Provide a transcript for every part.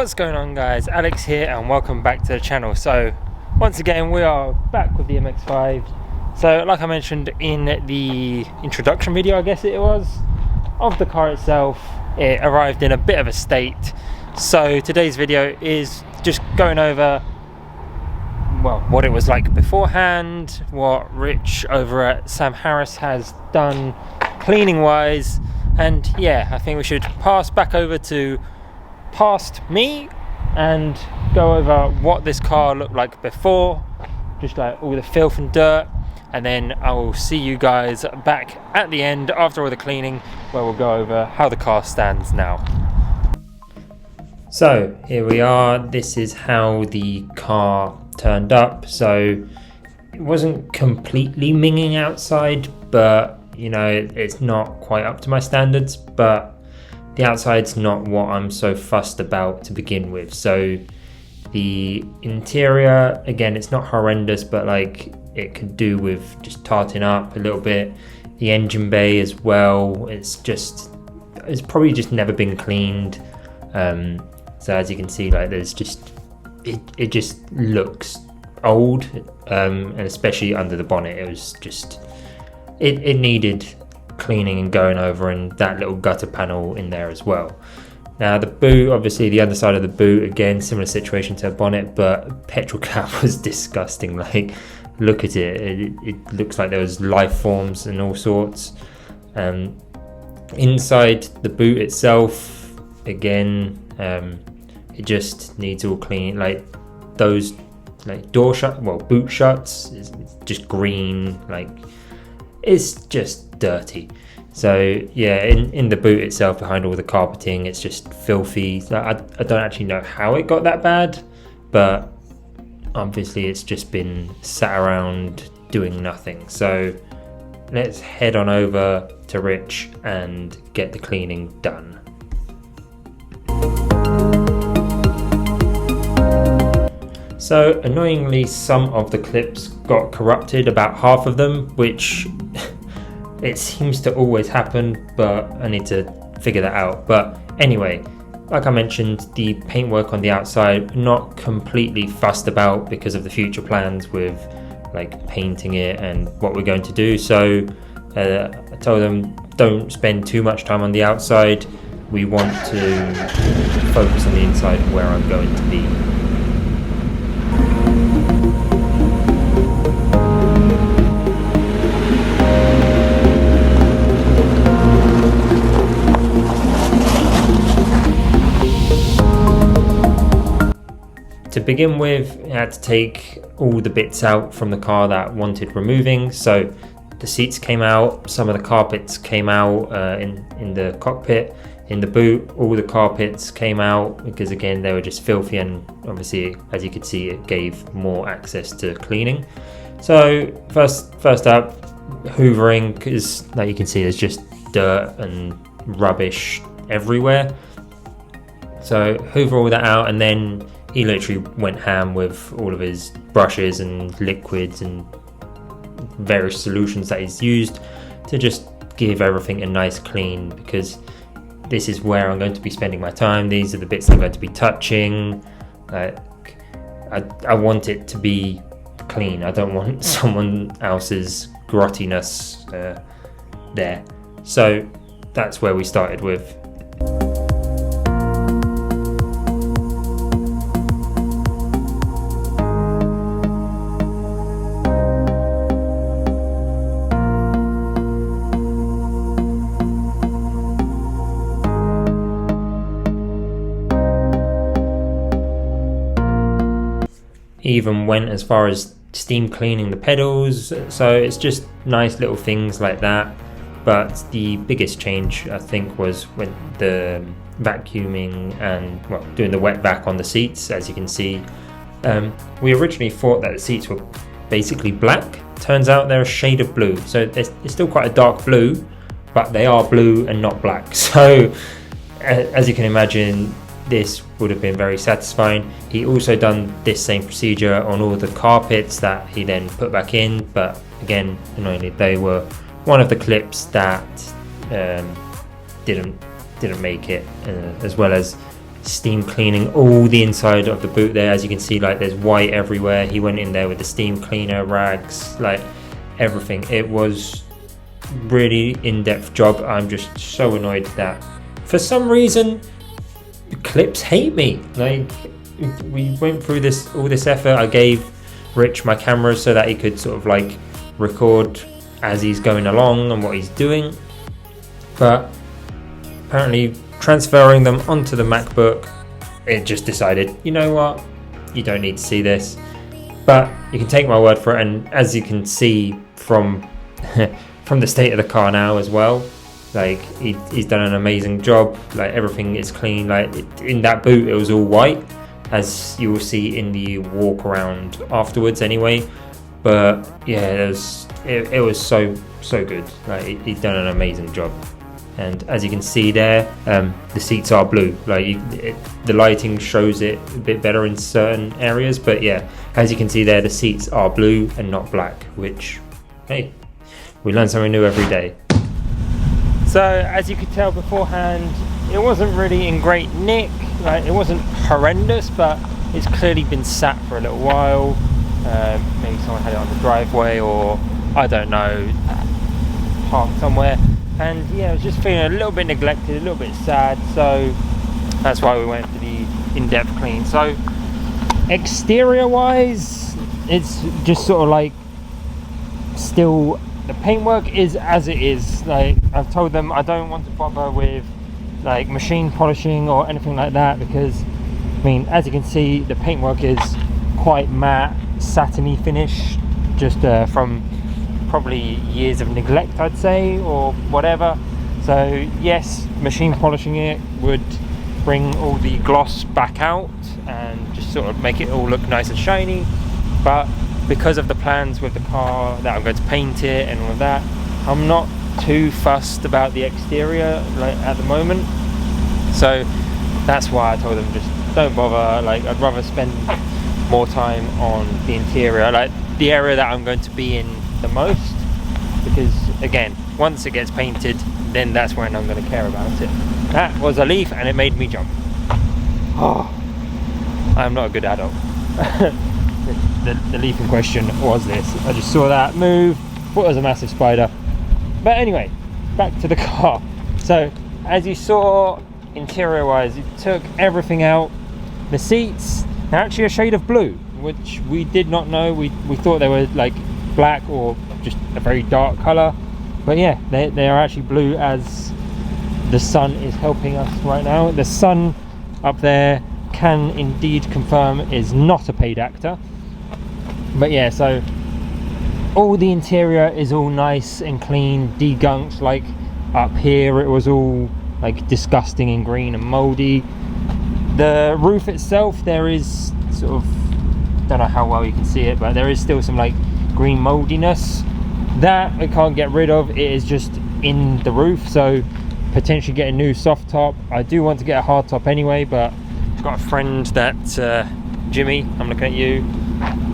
What's going on, guys? Alex here and welcome back to the channel. So once again we are back with the MX-5. So like I mentioned in the introduction video, I guess it was, of the car itself, it arrived in a bit of a state. So today's video is just going over, well, what it was like beforehand, what Rich over at Sam Harris has done cleaning wise, and yeah, I think we should pass back over to past me and go over what this car looked like before, just like all the filth and dirt, and then I will see you guys back at the end after all the cleaning, where we'll go over how the car stands now. So here we are. This is how the car turned up. So it wasn't completely minging outside, but you know, it's not quite up to my standards, but the outside's not what I'm so fussed about to begin with. So the interior, again, it's not horrendous, but like it could do with just tarting up a little bit. The engine bay as well, it's probably just never been cleaned. So as you can see, like there's just, it just looks old, and especially under the bonnet, it was just, it needed cleaning and going over, and that little gutter panel in there as well. Now the boot, obviously the underside of the boot, again similar situation to a bonnet, but petrol cap was disgusting. Like look at it, it looks like there was life forms and all sorts. Inside the boot itself, again, it just needs all clean. Like those like door shut, well, boot shuts is just green, like it's just dirty. So yeah, in the boot itself, behind all the carpeting, it's just filthy. I don't actually know how it got that bad, but obviously it's just been sat around doing nothing. So let's head on over to Rich and get the cleaning done. So annoyingly, some of the clips got corrupted, about half of them, which it seems to always happen, but I need to figure that out. But anyway, like I mentioned, the paintwork on the outside, not completely fussed about because of the future plans with like painting it and what we're going to do. So I told them, don't spend too much time on the outside. We want to focus on the inside where I'm going to be. To begin with, I had to take all the bits out from the car that wanted removing. So the seats came out, some of the carpets came out in the cockpit. In the boot, all the carpets came out because again, they were just filthy, and obviously, as you could see, it gave more access to cleaning. So first up, hoovering, because like you can see, there's just dirt and rubbish everywhere. So hoover all that out, and then he literally went ham with all of his brushes and liquids and various solutions that he's used to just give everything a nice clean, because this is where I'm going to be spending my time. These are the bits I'm going to be touching. I want it to be clean. I don't want someone else's grottiness there. So that's where we started with. Even went as far as steam cleaning the pedals, so it's just nice little things like that. But the biggest change, I think, was when the vacuuming and, well, doing the wet vac on the seats. As you can see, we originally thought that the seats were basically black. Turns out they're a shade of blue, so it's still quite a dark blue, but they are blue and not black. So as you can imagine, this would have been very satisfying. He also done this same procedure on all the carpets that he then put back in, but again, annoyingly, they were one of the clips that didn't make it, as well as steam cleaning all the inside of the boot there. As you can see, like there's white everywhere. He went in there with the steam cleaner, rags, like everything. It was really in-depth job. I'm just so annoyed that for some reason clips hate me. Like, we went through all this effort. I gave Rich my camera so that he could sort of like record as he's going along and what he's doing, but apparently transferring them onto the MacBook, it just decided, you know what, you don't need to see this. But you can take my word for it, and as you can see from from the state of the car now as well, like he's done an amazing job. Like everything is clean. Like in that boot it was all white, as you will see in the walk around afterwards anyway. But yeah, it was so good. Like he's done an amazing job. And as you can see there, the seats are blue. Like the lighting shows it a bit better in certain areas, but yeah, as you can see there, the seats are blue and not black, which, hey, we learn something new every day. So as you could tell beforehand, it wasn't really in great nick. Like it wasn't horrendous, but it's clearly been sat for a little while. Maybe someone had it on the driveway, or I don't know, parked somewhere. And yeah, I was just feeling a little bit neglected, a little bit sad, so that's why we went for the in-depth clean. So exterior wise, it's just sort of like still, the paintwork is as it is. Like I've told them I don't want to bother with like machine polishing or anything like that, because I mean, as you can see, the paintwork is quite matte, satiny finish, just from probably years of neglect, I'd say, or whatever. So yes, machine polishing it would bring all the gloss back out and just sort of make it all look nice and shiny, but because of the plans with the car that I'm going to paint it and all of that, I'm not too fussed about the exterior like at the moment. So that's why I told them just don't bother. Like I'd rather spend more time on the interior, like the area that I'm going to be in the most, because again, once it gets painted, then that's when I'm going to care about it. That was a leaf and it made me jump. Oh, I'm not a good adult. the leaf in question was this. I just saw that move, thought it was a massive spider. But anyway, back to the car. So as you saw, interior wise, it took everything out. The seats are actually a shade of blue, which we did not know. We thought they were like black or just a very dark color, but yeah, they are actually blue, as the sun is helping us right now. The sun up there can indeed confirm is not a paid actor. But yeah, so all the interior is all nice and clean, degunked. Like up here it was all like disgusting and green and moldy. The roof itself, there is sort of, don't know how well you can see it, but there is still some like green moldiness that I can't get rid of. It is just in the roof, so potentially get a new soft top. I do want to get a hard top anyway, but I've got a friend that Jimmy, I'm looking at you,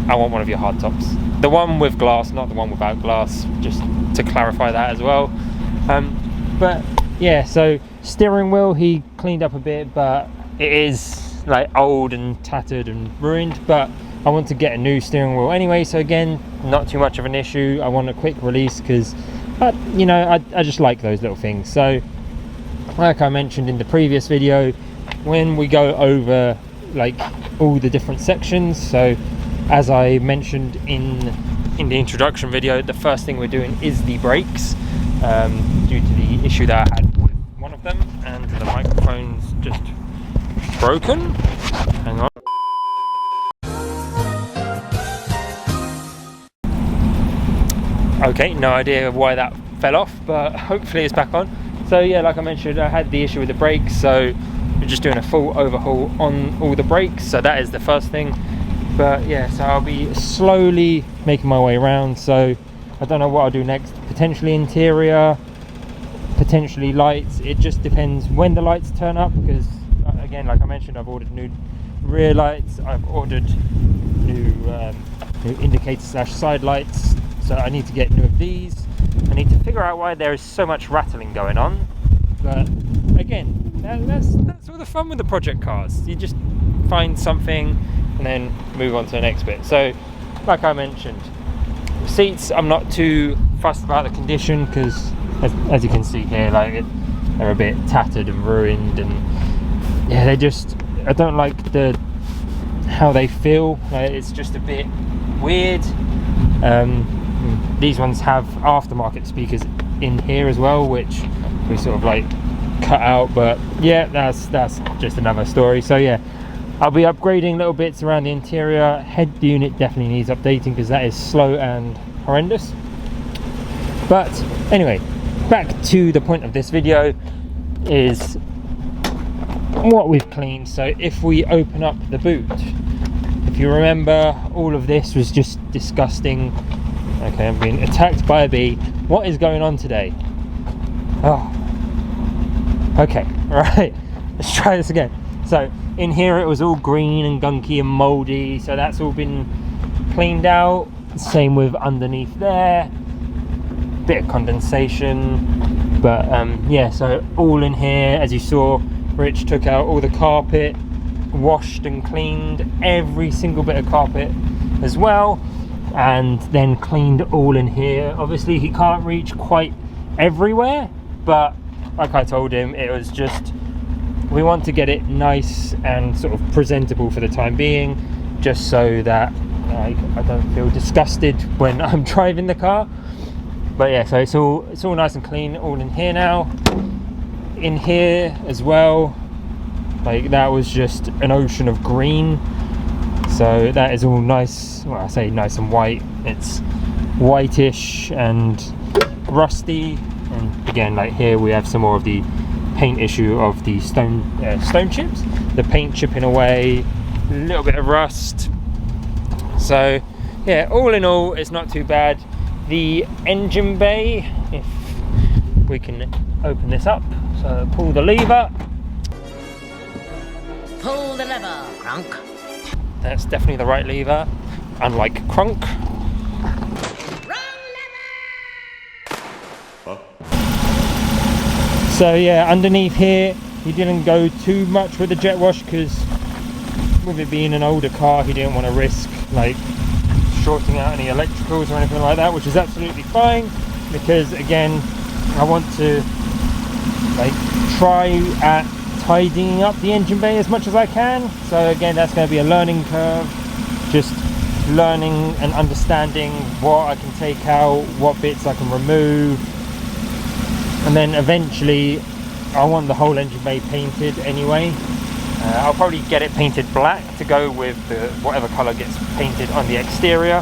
I want one of your hard tops, the one with glass, not the one without glass, just to clarify that as well. But yeah, so steering wheel he cleaned up a bit, but it is like old and tattered and ruined, but I want to get a new steering wheel anyway, so again, not too much of an issue. I want a quick release because you know, I just like those little things. So like I mentioned in the previous video, when we go over like all the different sections, so as I mentioned in the introduction video, the first thing we're doing is the brakes, due to the issue that I had with one of them, and the microphone's just broken. Hang on. Okay, no idea why that fell off, but hopefully it's back on. So yeah, like I mentioned, I had the issue with the brakes, so we're just doing a full overhaul on all the brakes. So that is the first thing. But yeah, so I'll be slowly making my way around. So I don't know what I'll do next. Potentially interior, potentially lights. It just depends when the lights turn up, because again, like I mentioned, I've ordered new rear lights, I've ordered new indicator / side lights, so I need to get new of these. I need to figure out why there is so much rattling going on, but again, that's all the fun with the project cars. You just find something and then move on to the next bit. So like I mentioned, seats, I'm not too fussed about the condition because as you can see here, like they're a bit tattered and ruined, and yeah, I don't like how they feel. Like, it's just a bit weird. These ones have aftermarket speakers in here as well, which we sort of like cut out, but yeah, that's just another story. So yeah, I'll be upgrading little bits around the interior. Head unit definitely needs updating because that is slow and horrendous. But anyway, back to the point of this video is what we've cleaned. So if we open up the boot, if you remember, all of this was just disgusting. Okay, I'm being attacked by a bee. What is going on today? Oh, okay, right, let's try this again. So in here it was all green and gunky and moldy, so that's all been cleaned out. Same with underneath there, bit of condensation, but yeah, so all in here, as you saw, Rich took out all the carpet, washed and cleaned every single bit of carpet as well, and then cleaned all in here. Obviously he can't reach quite everywhere, but like I told him, it was just, we want to get it nice and sort of presentable for the time being, just so that I don't feel disgusted when I'm driving the car. But yeah, so it's all nice and clean, all in here now. In here as well, like that was just an ocean of green, so that is all nice. Well, I say nice and white, it's whitish and rusty. And again, like here we have some more of the paint issue of the stone chips, the paint chipping away, a little bit of rust. So yeah, all in all, it's not too bad. The engine bay, if we can open this up, so pull the lever. Pull the lever, Crunk. That's definitely the right lever, unlike Crunk. So yeah, underneath here he didn't go too much with the jet wash because with it being an older car, he didn't want to risk like shorting out any electricals or anything like that, which is absolutely fine, because again, I want to like try at tidying up the engine bay as much as I can. So again, that's going to be a learning curve, just learning and understanding what I can take out, what bits I can remove, and then eventually I want the whole engine bay painted anyway. I'll probably get it painted black to go with whatever colour gets painted on the exterior.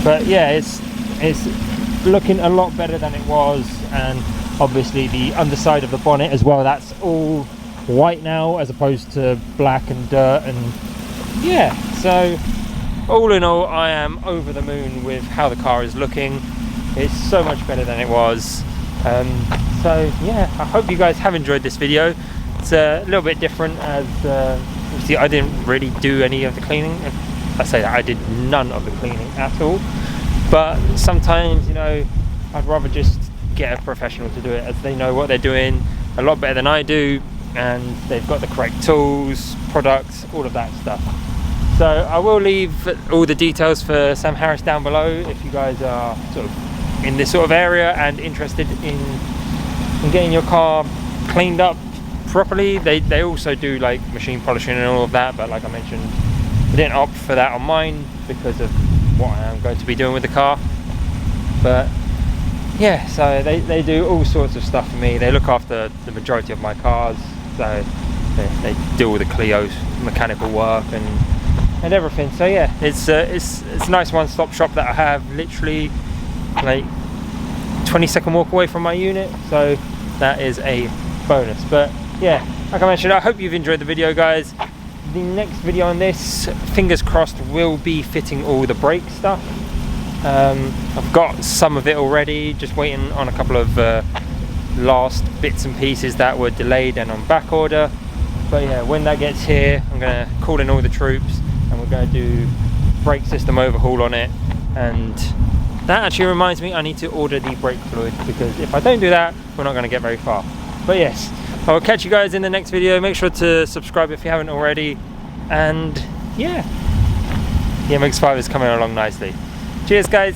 But yeah, it's looking a lot better than it was, and obviously the underside of the bonnet as well, that's all white now as opposed to black and dirt. And yeah, so all in all, I am over the moon with how the car is looking. It's so much better than it was. So yeah, I hope you guys have enjoyed this video. It's a little bit different, as obviously I didn't really do any of the cleaning. I say that I did none of the cleaning at all, but sometimes, you know, I'd rather just get a professional to do it, as they know what they're doing a lot better than I do, and they've got the correct tools, products, all of that stuff. So I will leave all the details for Sam Harris down below if you guys are sort of in this sort of area and interested in getting your car cleaned up properly. They also do like machine polishing and all of that, but like I mentioned, I didn't opt for that on mine because of what I am going to be doing with the car. But yeah, so they do all sorts of stuff for me. They look after the majority of my cars, so they do all the Clio's mechanical work and everything. So yeah, it's a nice one-stop shop that I have, literally like 20-second walk away from my unit, so that is a bonus. But yeah, like I mentioned, I hope you've enjoyed the video, guys. The next video on this, fingers crossed, will be fitting all the brake stuff. I've got some of it already, just waiting on a couple of last bits and pieces that were delayed and on back order. But yeah, when that gets here, I'm going to call in all the troops and we're going to do brake system overhaul on it. And that actually reminds me, I need to order the brake fluid, because if I don't do that, we're not going to get very far. But yes, I will catch you guys in the next video. Make sure to subscribe if you haven't already. And yeah, the MX-5 is coming along nicely. Cheers guys.